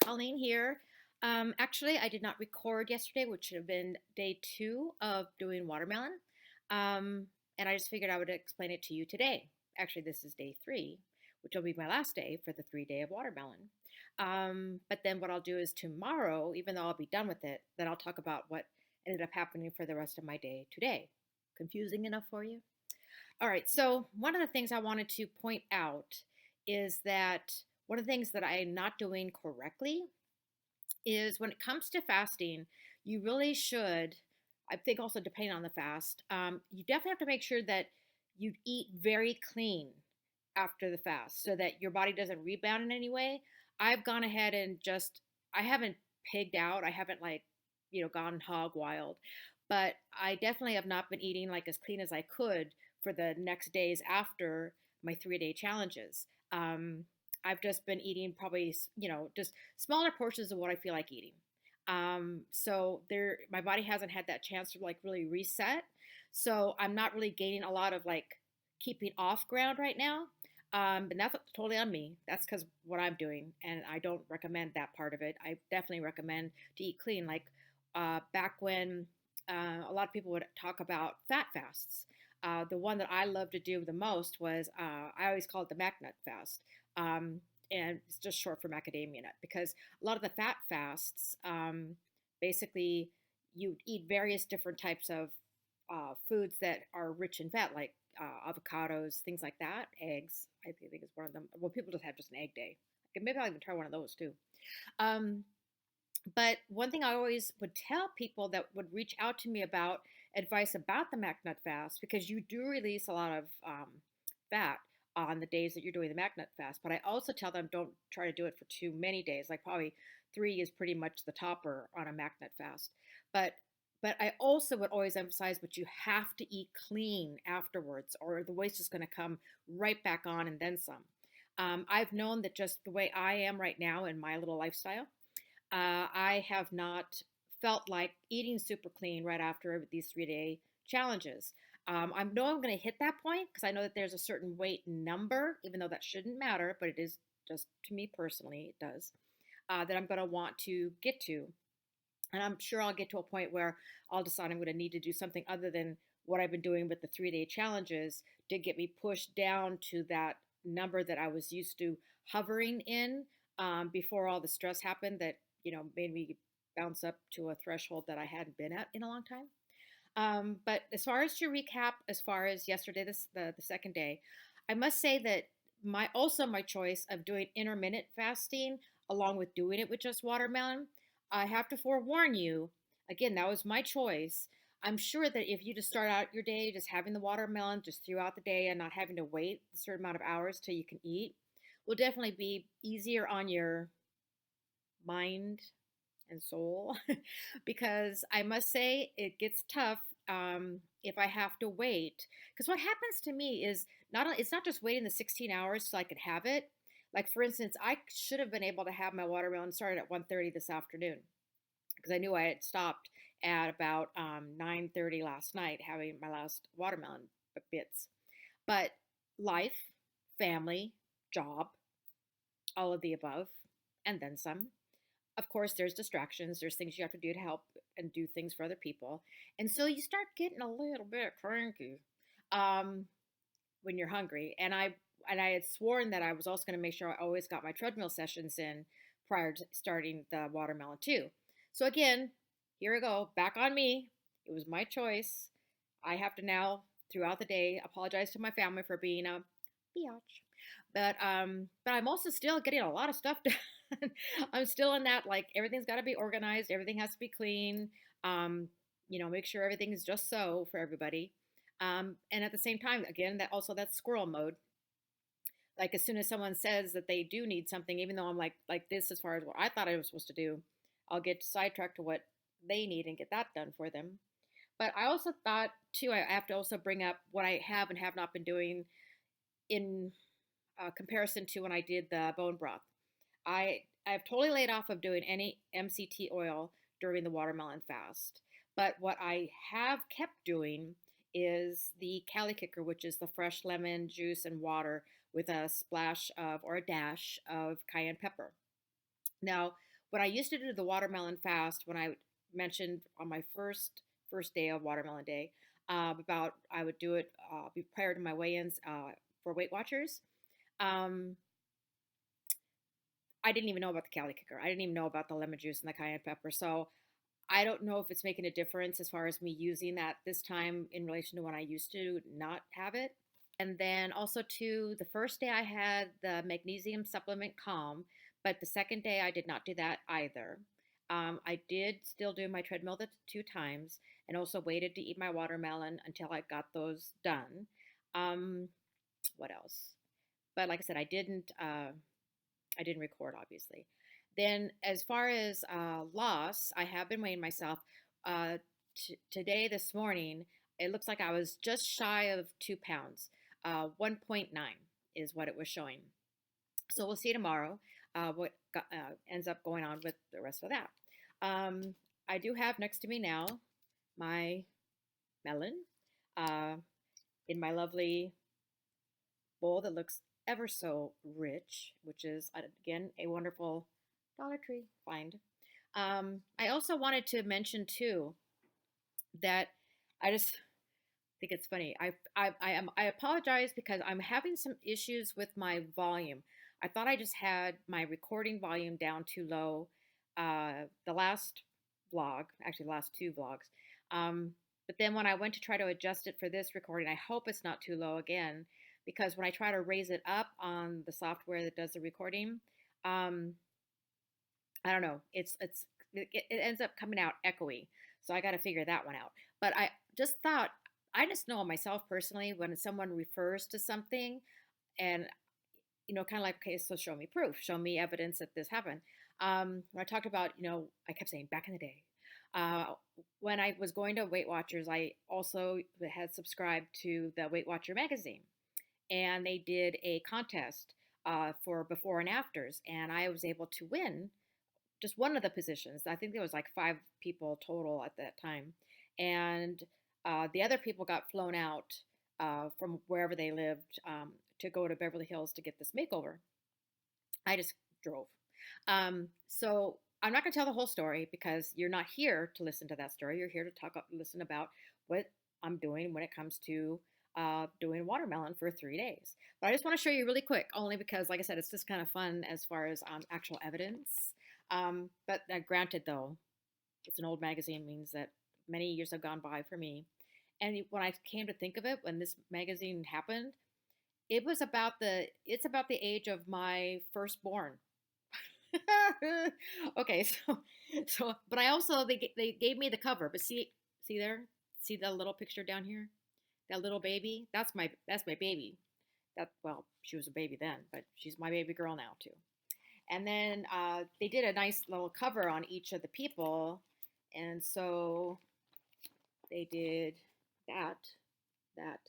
Colleen here. Actually, I did not record yesterday, which should have been day two of doing watermelon. Um, and I just figured I would explain it to you today. Actually, this is day three, which will be my last day for the 3 day of watermelon. But then what I'll do is tomorrow, even though I'll be done with it, then I'll talk about what ended up happening for the rest of my day today. Confusing enough for you? All right. So, one of the things I wanted to point out is that one of the things that I'm not doing correctly is when it comes to fasting, you really should, I think, also depending on the fast, you definitely have to make sure that you eat very clean after the fast so that your body doesn't rebound in any way. I've gone ahead and I haven't pigged out. I haven't gone hog wild, but I definitely have not been eating like as clean as I could for the next days after my 3 day challenges. I've just been eating probably, just smaller portions of what I feel like eating. So my body hasn't had that chance to like really reset. So I'm not really gaining a lot of like keeping off ground right now. And that's totally on me. That's because what I'm doing, and I don't recommend that part of it. I definitely recommend to eat clean. Like back when a lot of people would talk about fat fasts. The one that I love to do the most was I always call it the MacNut fast. Um, and it's just short for macadamia nut because a lot of the fat fasts basically you eat various different types of foods that are rich in fat, like avocados, things like that, eggs. I think is one of them. Well, people just have just an egg day. Maybe I'll even try one of those too. Um, but one thing I always would tell people that would reach out to me about advice about the MacNut fast, because you do release a lot of fat on the days that you're doing the MacNut fast. But I also tell them don't try to do it for too many days. Like probably 3 is pretty much the topper on a MacNut fast. But but I also would always emphasize, but you have to eat clean afterwards, or the weight's just going to come right back on and then some. I've known that just the way I am right now in my little lifestyle, I have not felt like eating super clean right after these 3 day challenges. I know I'm going to hit that point because I know that there's a certain weight number, even though that shouldn't matter, but it is just to me personally, it does, that I'm going to want to get to. And I'm sure I'll get to a point where I'll decide I'm going to need to do something other than what I've been doing with the 3 day challenges to get me pushed down to that number that I was used to hovering in before all the stress happened that, made me bounce up to a threshold that I hadn't been at in a long time. But as far as to recap, as far as yesterday, the second day, I must say that my choice of doing intermittent fasting along with doing it with just watermelon, I have to forewarn you, again, that was my choice. I'm sure that if you just start out your day just having the watermelon just throughout the day and not having to wait a certain amount of hours till you can eat, will definitely be easier on your mind and soul because I must say it gets tough if I have to wait. Because what happens to me is it's not just waiting the 16 hours so I could have it. Like for instance, I should have been able to have my watermelon started at 1:30 this afternoon because I knew I had stopped at about 9:30 last night having my last watermelon bits. But life, family, job, all of the above, and then some. Of course, there's distractions, there's things you have to do to help and do things for other people. And so you start getting a little bit cranky um, when you're hungry. And I had sworn that I was also going to make sure I always got my treadmill sessions in prior to starting the watermelon too. So again, here we go, back on me. It was my choice. I have to now, throughout the day, apologize to my family for being a biatch. But I'm also still getting a lot of stuff done. I'm still in that like everything's got to be organized, everything has to be clean. Make sure everything is just so for everybody. And at the same time, again, that squirrel mode. Like as soon as someone says that they do need something, even though I'm like this as far as what I thought I was supposed to do, I'll get sidetracked to what they need and get that done for them. But I also thought too, I have to also bring up what I have and have not been doing in comparison to when I did the bone broth. I've totally laid off of doing any MCT oil during the watermelon fast. But what I have kept doing is the Cali Kicker, which is the fresh lemon juice and water with a splash of or a dash of cayenne pepper. Now, when I used to do the watermelon fast, when I mentioned on my first day of watermelon day, about I would do it prior to my weigh-ins for Weight Watchers. Um, I didn't even know about the Cali Kicker. I didn't even know about the lemon juice and the cayenne pepper. So I don't know if it's making a difference as far as me using that this time in relation to when I used to not have it. And then also too, the first day I had the magnesium supplement calm, but the second day I did not do that either. I did still do my treadmill the 2 times, and also waited to eat my watermelon until I got those done. Um, what else? But like I said, I didn't record, obviously. Then, as far as loss, I have been weighing myself. Today, this morning, it looks like I was just shy of 2 pounds. 1.9 is what it was showing. So we'll see tomorrow what ends up going on with the rest of that. Um, I do have next to me now my melon uh, in my lovely bowl that looks ever so rich, which is, again, a wonderful Dollar Tree find. I also wanted to mention, too, that I just think it's funny. I apologize because I'm having some issues with my volume. I thought I just had my recording volume down too low. The last vlog, actually, the last 2 vlogs. But then when I went to try to adjust it for this recording, I hope it's not too low again, because when I try to raise it up on the software that does the recording, um, I don't know. It ends up coming out echoey. So I got to figure that one out. But I just thought, I just know myself personally, when someone refers to something and, kind of like, okay, so show me proof, show me evidence that this happened. When I talked about, I kept saying back in the day, uh, when I was going to Weight Watchers, I also had subscribed to the Weight Watcher magazine, and they did a contest for before and afters, and I was able to win just one of the positions. I think there was like 5 people total at that time, and the other people got flown out from wherever they lived to go to Beverly Hills to get this makeover. I just drove. So I'm not going to tell the whole story because you're not here to listen to that story. You're here to listen about what I'm doing when it comes to doing watermelon for 3 days. But I just want to show you really quick, only because, like I said, it's just kind of fun as far as actual evidence. But granted, though, it's an old magazine, means that many years have gone by for me. And when I came to think of it, when this magazine happened, it's about the age of my firstborn. Okay, but I also they gave me the cover. But see there, see the little picture down here, that little baby. That's my baby. That, well, she was a baby then, but she's my baby girl now too. And then they did a nice little cover on each of the people, and so they did that, that.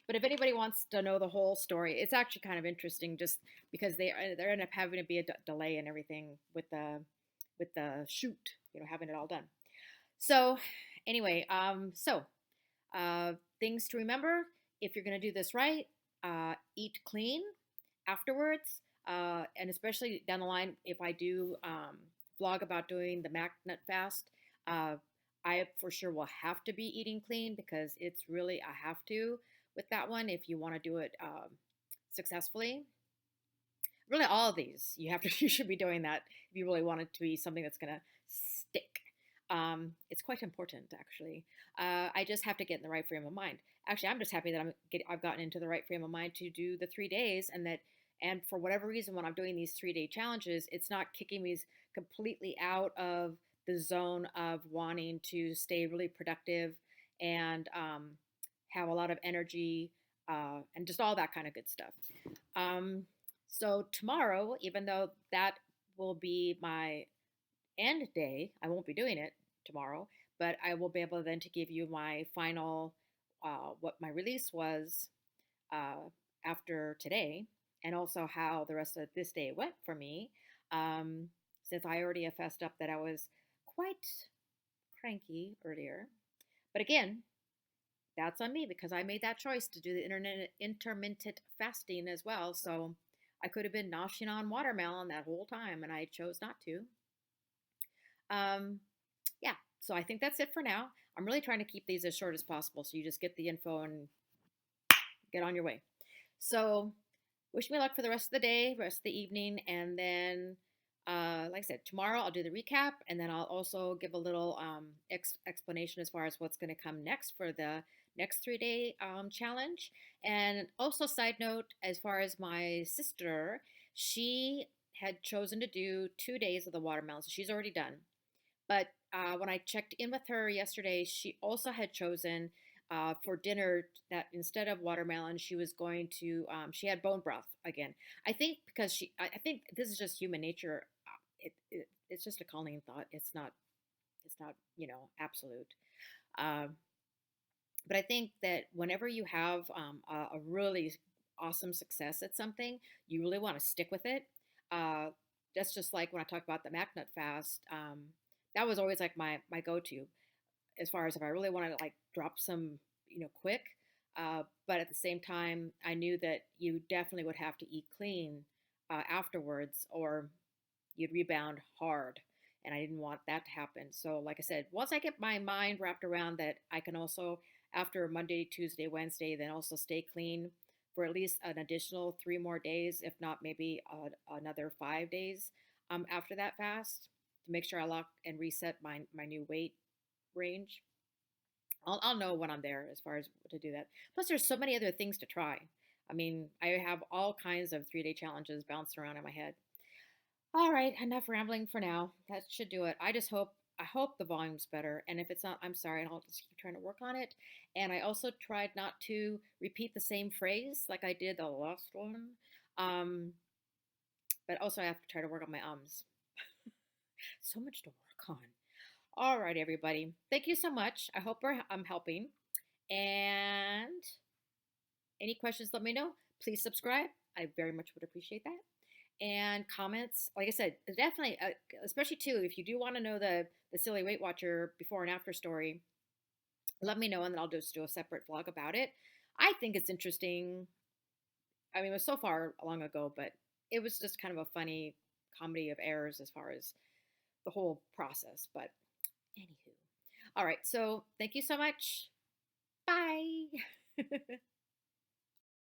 But if anybody wants to know the whole story, it's actually kind of interesting, just because they end up having to be a delay and everything with the shoot, having it all done. So anyway, things to remember if you're going to do this right: eat clean afterwards, and especially down the line, if I do vlog about doing the MAC nut fast, I for sure will have to be eating clean, because it's really a have to with that one if you want to do it successfully. Really, all of these you should be doing that if you really want it to be something that's going to stick. It's quite important, actually. I just have to get in the right frame of mind. Actually, I'm just happy that I've gotten into the right frame of mind to do the 3 days, and for whatever reason, when I'm doing these 3-day challenges, it's not kicking me completely out of the zone of wanting to stay really productive and have a lot of energy and just all that kind of good stuff. So tomorrow, even though that will be my end day, I won't be doing it tomorrow, but I will be able then to give you my final, what my release was after today, and also how the rest of this day went for me, since I already have fessed up that I was quite cranky earlier. But again, that's on me, because I made that choice to do the intermittent fasting as well. So I could have been noshing on watermelon that whole time, and I chose not to. Um, yeah, so I think that's it for now. I'm really trying to keep these as short as possible, so you just get the info and get on your way. So, wish me luck for the rest of the day, rest of the evening, and then, like I said, tomorrow I'll do the recap, and then I'll also give a little explanation as far as what's going to come next for the next 3 day challenge. And also, side note, as far as my sister, she had chosen to do 2 days of the watermelon, so she's already done. But when I checked in with her yesterday, she also had chosen for dinner that instead of watermelon, she was going to, she had bone broth again. I think because I think this is just human nature. It's just a calling thought. It's not, absolute. Um, but I think that whenever you have a really awesome success at something, you really want to stick with it. Uh, that's just like when I talk about the MacNut fast. That was always like my go to as far as if I really wanted to like drop some, quick. But at the same time, I knew that you definitely would have to eat clean afterwards, or you'd rebound hard. And I didn't want that to happen. So, like I said, once I get my mind wrapped around that, I can also, after Monday, Tuesday, Wednesday, then also stay clean for at least an additional 3 more days, if not maybe another 5 days after that fast to make sure I lock and reset my new weight range. I'll know when I'm there as far as to do that. Plus, there's so many other things to try. I mean, I have all kinds of 3 day challenges bouncing around in my head. All right, enough rambling for now. That should do it. I hope the volume's better. And if it's not, I'm sorry, and I'll just keep trying to work on it. And I also tried not to repeat the same phrase like I did the last one. Um, but also I have to try to work on my ums. So much to work on. All right, everybody. Thank you so much. I hope I'm helping. And any questions, let me know. Please subscribe. I very much would appreciate that. And comments, like I said, definitely, especially too, if you do want to know the silly Weight Watcher before and after story, let me know, and then I'll just do a separate vlog about it. I think it's interesting. I mean, it was so far long ago, but it was just kind of a funny comedy of errors as far as the whole process. But anywho, all right. So thank you so much. Bye.